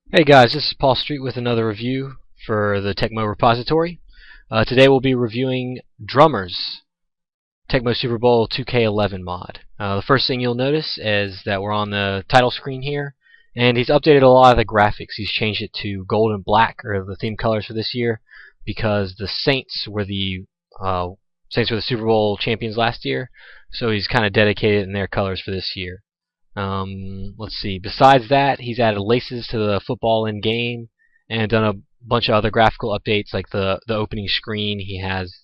Hey guys, this is Paul Street with another review for the Tecmo repository. Today we'll be reviewing Drummers, Tecmo Super Bowl 2K11 mod. The first thing you'll notice is that we're on the title screen here, and he's updated a lot of the graphics. He's changed it to gold and black, or the theme colors for this year, because the uh, Saints were the Super Bowl champions last year, so he's kind of dedicated in their colors for this year. Let's see. Besides that, he's added laces to the football in game and done a bunch of other graphical updates, like the opening screen. He has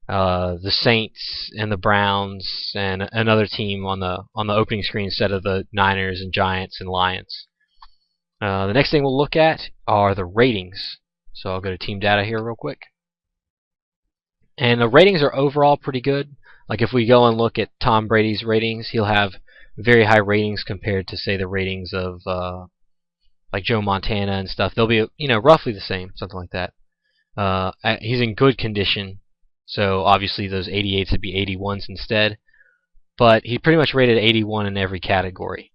the Saints and the Browns and another team on the opening screen instead of the Niners and Giants and Lions. The next thing we'll look at are the ratings. So I'll go to team data here real quick. And the ratings are overall pretty good. Like if we go and look at Tom Brady's ratings, he'll have very high ratings compared to, say, the ratings of like Joe Montana and stuff. They'll be, roughly the same, something like that. He's in good condition, so obviously those 88s would be 81s instead. But he pretty much rated 81 in every category.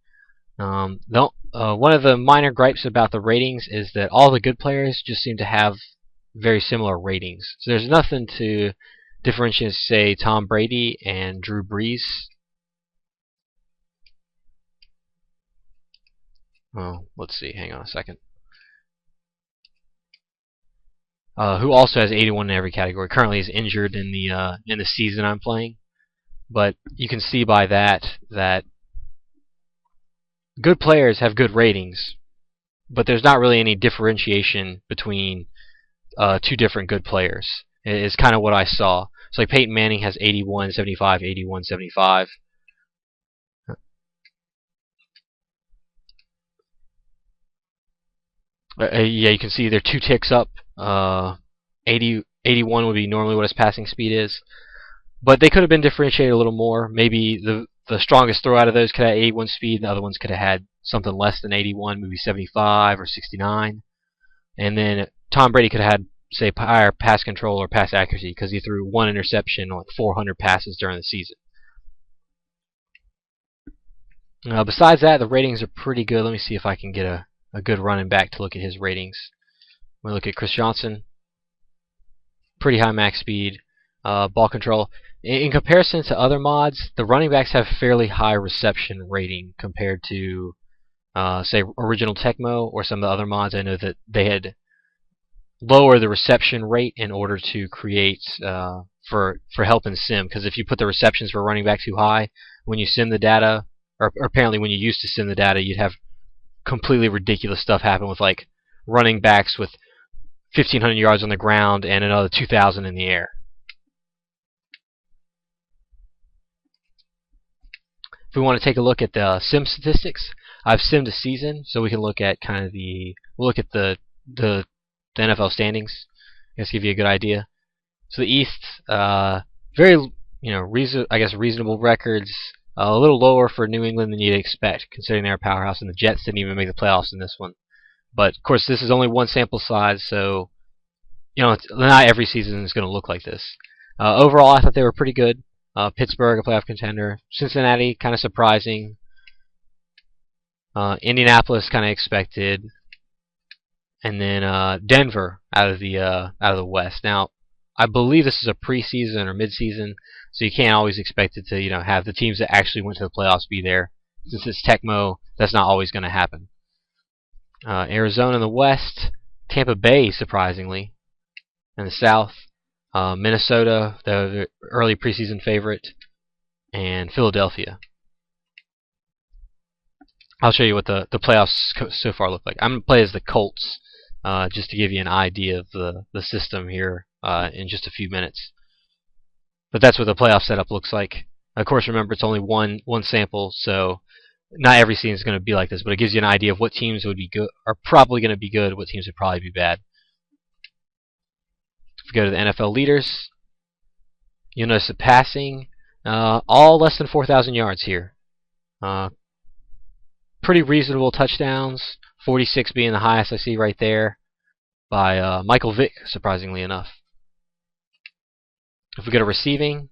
One of the minor gripes about the ratings is that all the good players just seem to have very similar ratings. So there's nothing to differentiate, say, Tom Brady and Drew Brees. Oh, let's see. Hang on a second. Who also has 81 in every category. Currently is injured in the season I'm playing. But you can see by that good players have good ratings, but there's not really any differentiation between two different good players. It's kind of what I saw. So like Peyton Manning has 81, 75, 81, 75. Yeah, you can see they're 2 ticks up. 81 would be normally what his passing speed is. But they could have been differentiated a little more. Maybe the strongest throw out of those could have 81 speed, and the other ones could have had something less than 81, maybe 75 or 69. And then Tom Brady could have had, say, higher pass control or pass accuracy because he threw one interception on like 400 passes during the season. Besides that, the ratings are pretty good. Let me see if I can get a good running back to look at his ratings. We look at Chris Johnson, pretty high max speed, ball control. In comparison to other mods, the running backs have fairly high reception rating compared to, say, original Tecmo or some of the other mods. I know that they had lowered the reception rate in order to create for help in sim. Because if you put the receptions for running back too high, when you sim the data, or apparently when you used to sim the data, you'd have completely ridiculous stuff happen with like running backs with 1,500 yards on the ground and another 2,000 in the air. If we want to take a look at the sim statistics, I've simmed a season, so we can look at kind of we'll look at the NFL standings. I guess give you a good idea. So the East, very reasonable records. A little lower for New England than you'd expect, considering they're a powerhouse, and the Jets didn't even make the playoffs in this one. But of course, this is only one sample size, so not every season is going to look like this. Overall, I thought they were pretty good. Pittsburgh, a playoff contender. Cincinnati, kind of surprising. Indianapolis, kind of expected. And then Denver out of the West. Now, I believe this is a preseason or midseason, so you can't always expect it to have the teams that actually went to the playoffs be there. Since it's Tecmo, that's not always going to happen. Arizona in the West, Tampa Bay surprisingly in the South, Minnesota, the early preseason favorite, and Philadelphia. I'll show you what the playoffs so far look like. I'm going to play as the Colts, just to give you an idea of the system here in just a few minutes. But that's what the playoff setup looks like. Of course, remember, it's only one sample, so not every season is going to be like this, but it gives you an idea of what teams would be good, are probably going to be good, what teams would probably be bad. If we go to the NFL leaders, you'll notice the passing, all less than 4,000 yards here. Pretty reasonable touchdowns, 46 being the highest I see right there by Michael Vick, surprisingly enough. If we go to receiving,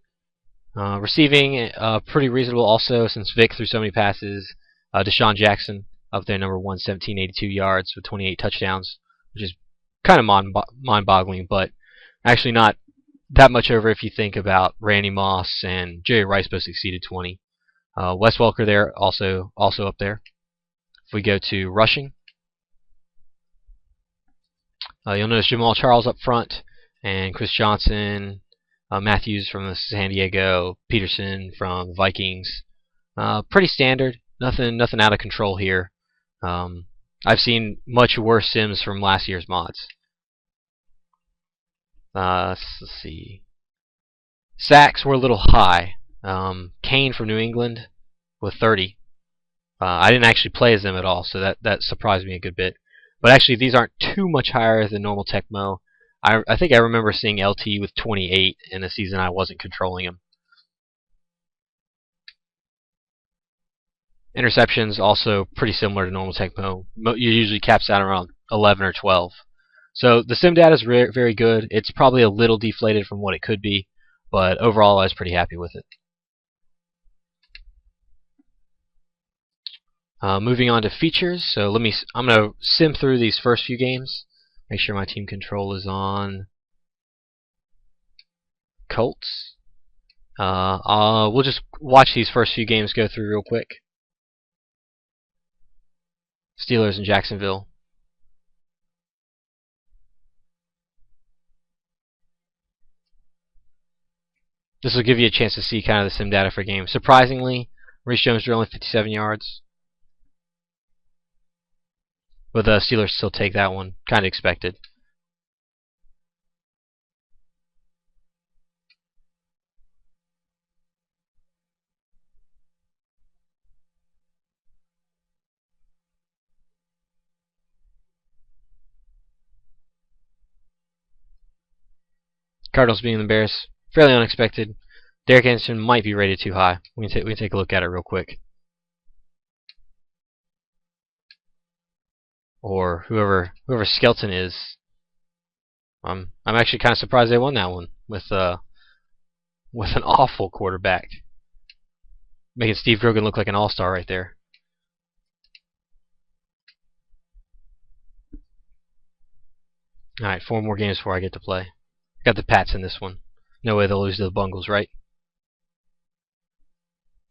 pretty reasonable also since Vick threw so many passes. Deshaun Jackson, up there, number 1, 1782 yards with 28 touchdowns, which is kind of mind-boggling, but actually not that much over if you think about Randy Moss and Jerry Rice both exceeded 20. Wes Welker there also up there. If we go to rushing, you'll notice Jamal Charles up front, and Chris Johnson, Matthews from the San Diego, Peterson from the Vikings. Pretty standard. Nothing out of control here. I've seen much worse sims from last year's mods. Let's see. Sacks were a little high. Kane from New England with 30. I didn't actually play as them at all, so that surprised me a good bit. But actually, these aren't too much higher than normal Tecmo. I think I remember seeing LT with 28 in a season I wasn't controlling him. Interceptions also pretty similar to normal Tecmo. You usually caps out around 11 or 12. So the sim data is very good. It's probably a little deflated from what it could be, but overall I was pretty happy with it. Moving on to features. So I'm going to sim through these first few games. Make sure my team control is on Colts. We'll just watch these first few games go through real quick. Steelers and Jacksonville. This will give you a chance to see kind of the sim data for games. Surprisingly, Maurice Jones drew only 57 yards. But the Steelers still take that one. Kind of expected. Cardinals beating the Bears. Fairly unexpected. Derek Anderson might be rated too high. We can take a look at it real quick. Or whoever Skelton is. I'm actually kind of surprised they won that one with an awful quarterback, making Steve Grogan look like an all-star right there. All right, 4 more games before I get to play. Got the Pats in this one. No way they'll lose to the Bungles, right?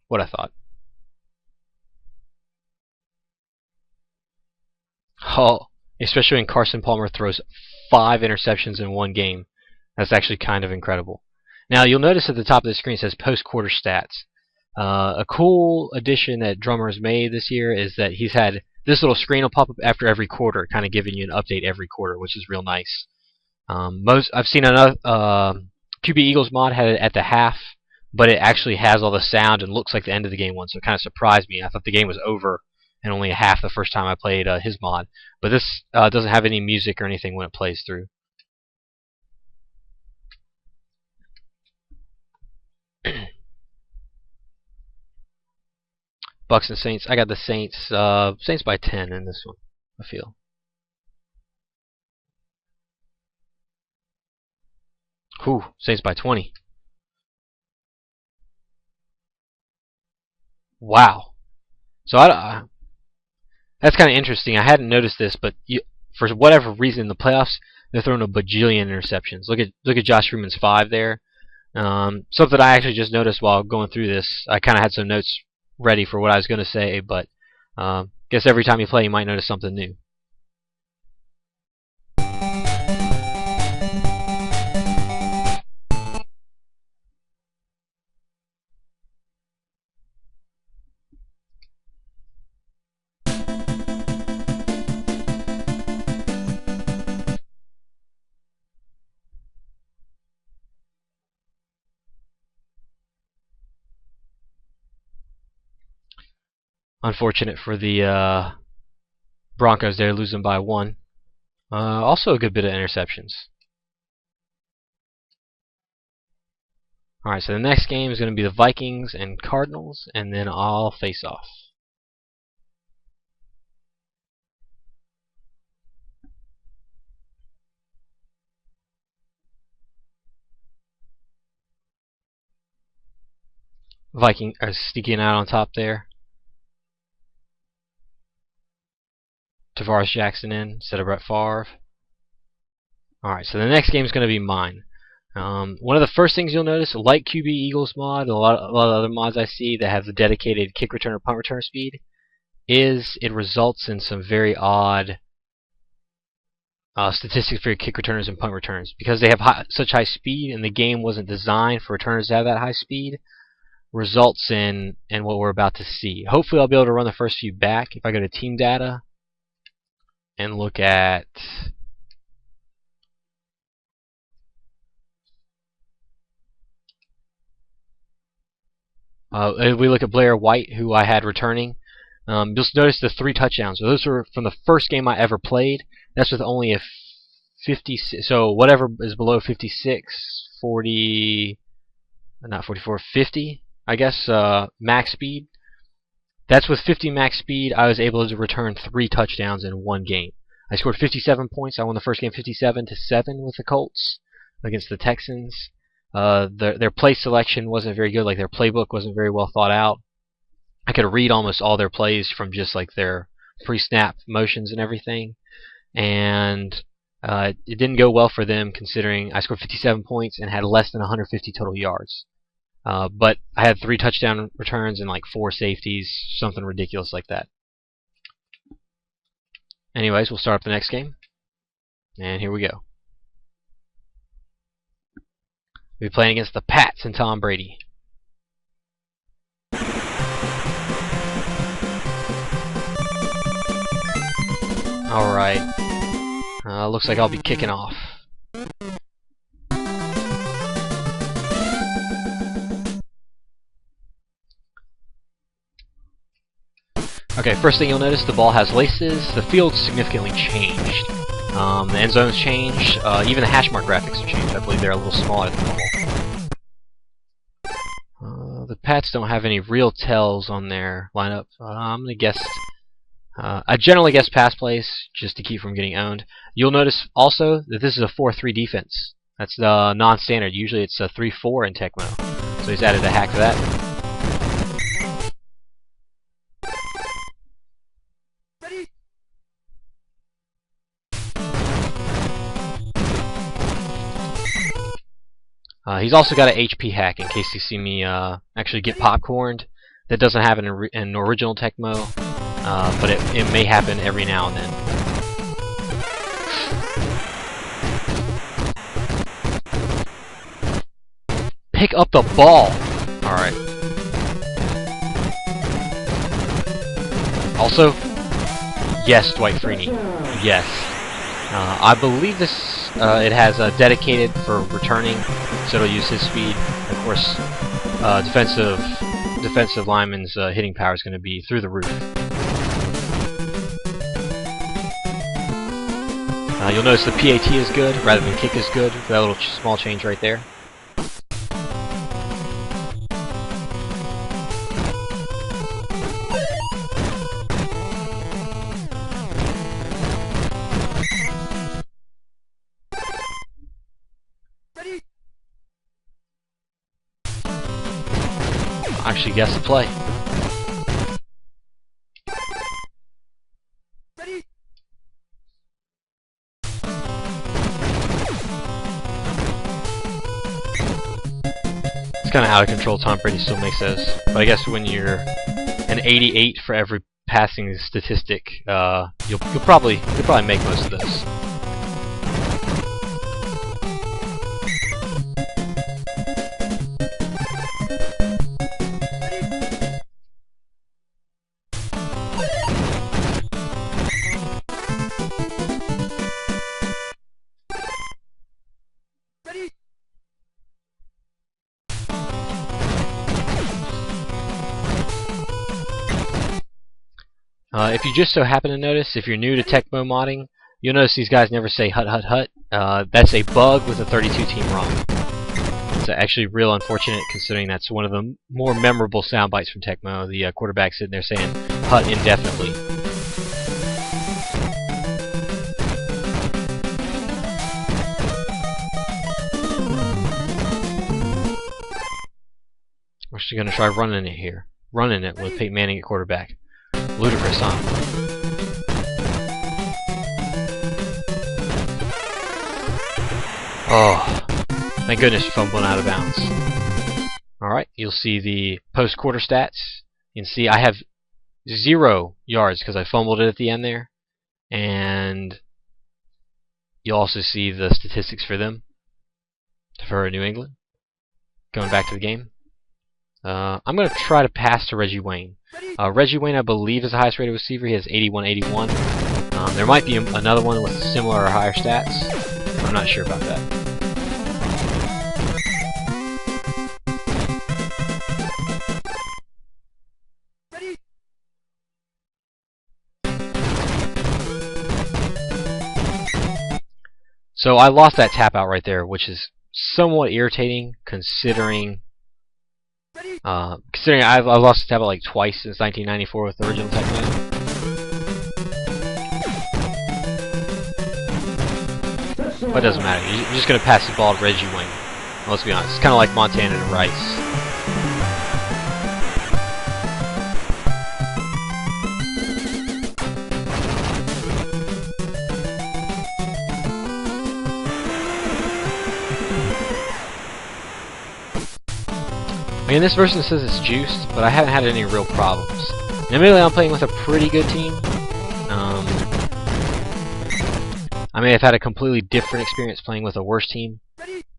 What I thought. Oh, especially when Carson Palmer throws 5 interceptions in one game. That's actually kind of incredible. Now, you'll notice at the top of the screen it says post-quarter stats. A cool addition that Drummer's made this year is that he's had this little screen will pop up after every quarter, kind of giving you an update every quarter, which is real nice. I've seen another QB Eagles mod had it at the half, but it actually has all the sound and looks like the end of the game one, so it kind of surprised me. I thought the game was over and only a half the first time I played his mod. But this doesn't have any music or anything when it plays through. Bucks and Saints. I got the Saints. Saints by 10 in this one, I feel. Whew, Saints by 20. Wow. So that's kind of interesting. I hadn't noticed this, but for whatever reason, in the playoffs, they're throwing a bajillion interceptions. Look at Josh Freeman's 5 there. Something I actually just noticed while going through this. I kind of had some notes ready for what I was going to say, but guess every time you play, you might notice something new. Unfortunate for the Broncos, they're losing by 1. Also a good bit of interceptions. Alright, so the next game is going to be the Vikings and Cardinals, and then I'll face off. Viking are sneaking out on top there. Tavares Jackson in instead of Brett Favre. Alright, so the next game is going to be mine. One of the first things you'll notice, like QB Eagles mod, a lot of other mods I see that have the dedicated kick return or punt return speed, is it results in some very odd statistics for your kick returners and punt returners. Because they have such high speed and the game wasn't designed for returners to have that high speed, results in what we're about to see. Hopefully I'll be able to run the first few back. If I go to team data and look at if we look at Blair White, who I had returning, you'll notice the 3 touchdowns. So those were from the first game I ever played. That's with only a 50, so whatever is below 56, 40, not 44, 50, I guess, max speed. That's with 50 max speed. I was able to return 3 touchdowns in one game. I scored 57 points. I won the first game 57-7 with the Colts against the Texans. Their play selection wasn't very good. Like, their playbook wasn't very well thought out. I could read almost all their plays from just like their pre-snap motions and everything. And it didn't go well for them, considering I scored 57 points and had less than 150 total yards. But I had 3 touchdown returns and like 4 safeties, something ridiculous like that. Anyways, we'll start up the next game. And here we go. We'll be playing against the Pats and Tom Brady. Alright. Looks like I'll be kicking off. Okay, first thing you'll notice, the ball has laces. The field's significantly changed. The end zone's changed. Even the hash mark graphics have changed. I believe they're a little smaller than normal. The Pats don't have any real tells on their lineup. I'm gonna guess. I generally guess pass plays just to keep from getting owned. You'll notice also that this is a 4-3 defense. That's non-standard. Usually it's a 3-4 in Tecmo. So he's added a hack for that. He's also got an HP hack in case you see me actually get popcorned. That doesn't have an original Tecmo, but it may happen every now and then. Pick up the ball! Alright. Also, yes, Dwight Freeney. Yes. I believe this it has dedicated for returning, so it'll use his speed. Of course, defensive lineman's hitting power is going to be through the roof. You'll notice the PAT is good rather than kick is good. That little small change right there. Actually guess the play. It's kind of out of control. Tom Brady still makes those, but I guess when you're an 88 for every passing statistic, you'll probably make most of those. If you just so happen to notice, if you're new to Tecmo modding, you'll notice these guys never say hut hut hut. That's a bug with a 32-team ROM. It's actually real unfortunate, considering that's one of the more memorable sound bites from Tecmo. The quarterback sitting there saying hut indefinitely. We're actually going to try running it here. Running it with Peyton Manning at quarterback. Ludicrous, huh? Oh, thank goodness you fumbled out of bounds. Alright, you'll see the post-quarter stats. You can see I have 0 yards because I fumbled it at the end there. And you'll also see the statistics for them, for New England. Going back to the game. I'm going to try to pass to Reggie Wayne. Reggie Wayne, I believe, is the highest rated receiver. He has 81-81. There might be another one with similar or higher stats. I'm not sure about that. So I lost that tap out right there, which is somewhat irritating considering I've lost the tap out like twice since 1994 with the original Tecmo. But it doesn't matter. You're just going to pass the ball to Reggie Wayne. Let's be honest. It's kind of like Montana to Rice. I mean, this version says it's juiced, but I haven't had any real problems. And admittedly, I'm playing with a pretty good team. I may have had a completely different experience playing with a worse team,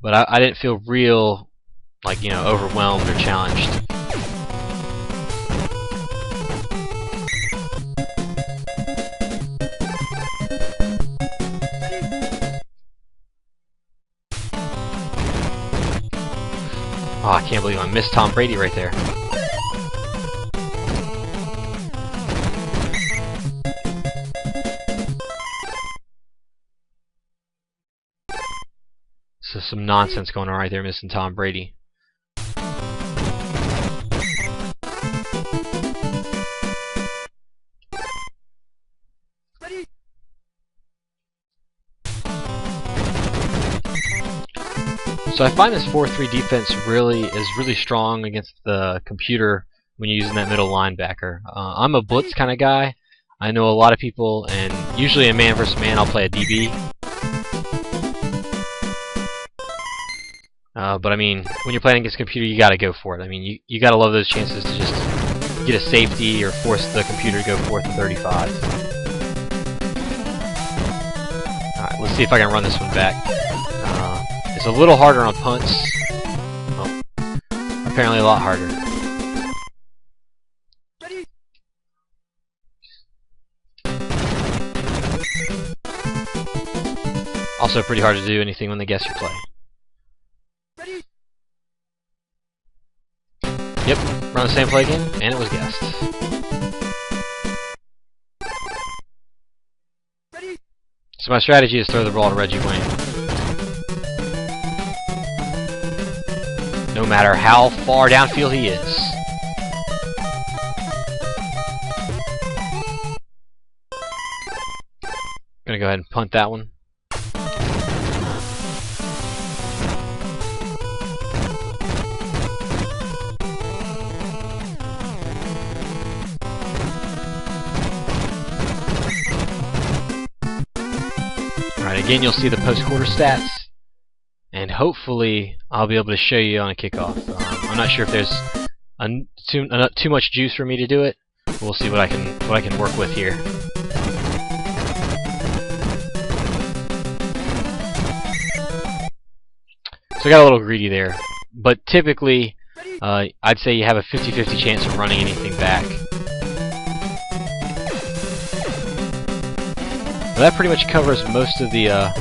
but I didn't feel real, like, overwhelmed or challenged. Oh, I can't believe I missed Tom Brady right there. So some nonsense going on right there, missing Tom Brady. So I find this 4-3 defense is really strong against the computer when you're using that middle linebacker. I'm a blitz kind of guy. I know a lot of people, and usually in man versus man I'll play a DB. But I mean, when you're playing against a computer, you gotta go for it. I mean, you gotta love those chances to just get a safety or force the computer to go 4th and 35. Alright, let's see if I can run this one back. It's a little harder on punts. Oh, apparently a lot harder. Also pretty hard to do anything when they guess your play. Yep, run the same play again, and it was guessed. So my strategy is throw the ball to Reggie Wayne. No matter how far downfield he is. Gonna go ahead and punt that one. Alright, again you'll see the post-quarter stats. And hopefully I'll be able to show you on a kickoff. I'm not sure if there's too much juice for me to do it. We'll see what I can work with here. So I got a little greedy there, but typically I'd say you have a 50-50 chance of running anything back. Well, that pretty much covers most of the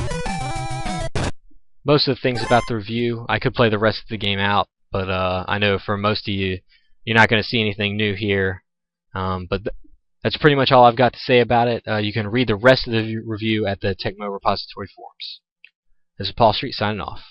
things about the review. I could play the rest of the game out, but I know for most of you, you're not going to see anything new here. But that's pretty much all I've got to say about it. You can read the rest of the review at the Tecmo repository forums. This is Paul Street signing off.